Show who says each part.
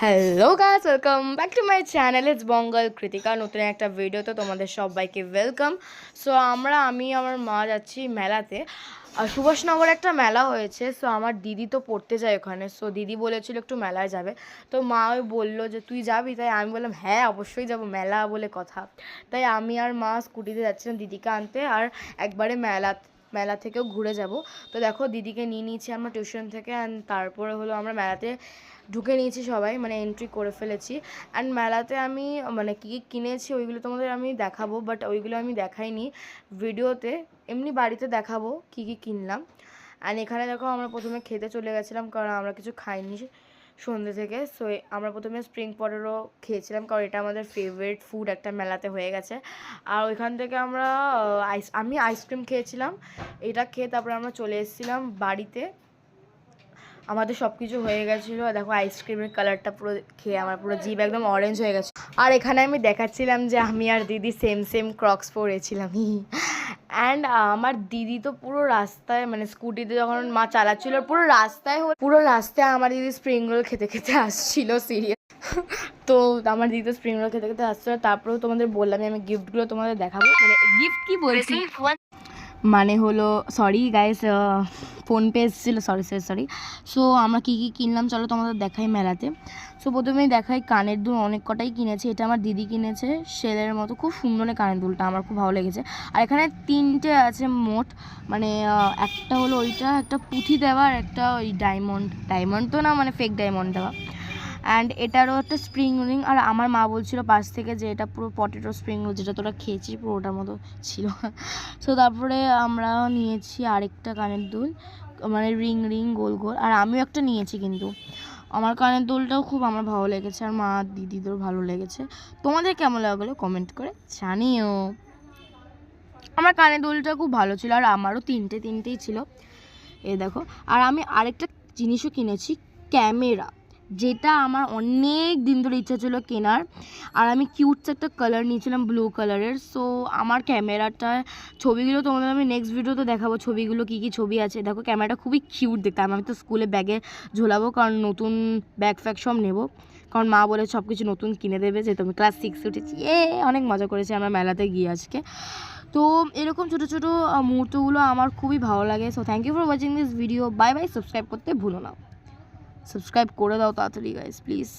Speaker 1: Hello guys, welcome back to my channel. It's Bangal Kritika. নতুন একটা ভিডিওতে তোমাদের সবাইকে ওয়েলকাম। সো আমি আমার মা যাচ্ছি মেলাতে। সুভাষনগরে একটা মেলা হয়েছে। সো আমার দিদি তো পড়তে যায় ওখানে। সো দিদি বলেছিল একটু মেলায় যাবে। তো মা ওই বললো যে তুই যাবি, তাই আমি বললাম হ্যাঁ অবশ্যই যাব, মেলা বলে কথা। তাই আমি আর মা স্কুটিতে যাচ্ছিলাম দিদিকে আনতে, আর একবারে মেলা থেকেও ঘুরে যাব। তো দেখো দিদিকে নিয়ে নিয়েছি আমরা টিউশন থেকে, অ্যান্ড তারপরে হলো আমরা মেলাতে ঢুকে নিয়েছি সবাই, মানে এন্ট্রি করে ফেলেছি। অ্যান্ড মেলাতে আমি মানে কী কী কিনেছি ওইগুলো তোমাদের আমি দেখাবো, বাট ওইগুলো আমি দেখাইনি ভিডিওতে, এমনি বাড়িতে দেখাবো কী কী কিনলাম। অ্যান্ড এখানে দেখো আমরা প্রথমে খেতে চলে গেছিলাম, কারণ আমরা কিছু খাইনি সন্ধ্যে থেকে। সো আমরা প্রথমে স্প্রিং পটেটো খেয়েছিলাম, কারণ এটা আমাদের ফেভারিট ফুড একটা মেলাতে হয়ে গেছে। আর ওইখান থেকে আমরা আমি আইসক্রিম খেয়েছিলাম। এটা খেয়ে তারপরে আমরা চলে এসেছিলাম বাড়িতে। আমাদের সব কিছু হয়ে গেছিলো। দেখো আইসক্রিমের কালারটা পুরো খেয়ে আমার পুরো জিভ একদম অরেঞ্জ হয়ে গেছে। আর এখানে আমি দেখাচ্ছিলাম যে আমি আর দিদি সেম সেম ক্রক্স পরেছিলাম। অ্যান্ড আমার দিদি তো পুরো রাস্তায়, মানে স্কুটিতে যখন মা চালাচ্ছিল পুরো রাস্তায় আমার দিদি স্প্রিং রোল খেতে খেতে আসছিল সিরিয়াস। তো আমার দিদি তো স্প্রিং রোল খেতে খেতে আসছিলো। তারপরেও তোমাদের বললাম আমি গিফটগুলো তোমাদের দেখাবো, মানে গিফট কি বলছি মানে হলো, সরি গাইস, ফোনপে এসেছিলো, সরি। সো আমরা কী কী কিনলাম চলো তোমাদের দেখাই মেলাতে। সো প্রথমেই দেখাই কানের দুল, অনেক কটাই কিনেছে। এটা আমার দিদি কিনেছে, শেলের মতো, খুব সুন্দর কানের দুলটা, আমার খুব ভালো লেগেছে। আর এখানে 3টে আছে মোট, মানে একটা হলো ওইটা, একটা পুঁথি দেওয়া, আর একটা ওই ডায়মন্ড তো না, মানে ফেক ডায়মন্ড দেওয়া। অ্যান্ড এটারও একটা স্প্রিং রিং। আর আমার মা বলছিল পাশ থেকে যে এটা পুরো পটেটো স্প্রিং রোল, যেটা তোরা খেয়েছিস পুরো ওটার মতো ছিল। সো তারপরে আমরা নিয়েছি আরেকটা কানের দুল, মানে রিং গোল। আর আমিও একটা নিয়েছি, কিন্তু আমার কানের দুলটাও খুব আমার ভালো লেগেছে, আর মা দিদিদেরও ভালো লেগেছে। তোমাদের কেমন লাগলো কমেন্ট করে জানিও। আমার কানের দুলটা খুব ভালো ছিল, আর আমারও তিনটেই ছিল, এই দেখো। আর আমি আরেকটা জিনিসও কিনেছি, ক্যামেরা, যেটা আমার অনেক দিন ধরে ইচ্ছা ছিল কেনার। আর আমি কিউটস একটা কালার নিয়েছিলাম, ব্লু কালারের। সো আমার ক্যামেরাটা, ছবিগুলো তোমাদের আমি নেক্সট ভিডিওতে দেখাবো, ছবিগুলো কী কী ছবি আছে। দেখো ক্যামেরাটা খুবই কিউট দেখতে। আমি তো স্কুলে ব্যাগে ঝোলাবো, কারণ নতুন ব্যাগ ফ্যাগ সব নেবো, কারণ মা বলে সব কিছু নতুন কিনে দেবে, যে তুমি ক্লাস 6 উঠেছি। অনেক মজা করেছি আমরা মেলাতে গিয়ে আজকে। তো এরকম ছোটো ছোটো মুহূর্তগুলো আমার খুবই ভালো লাগে। So thank you for watching this video. Bye bye. Subscribe করতে ভুলো না, সাবস্ক্রাইব করে দাও তাড়াতাড়ি গাইস প্লিজ।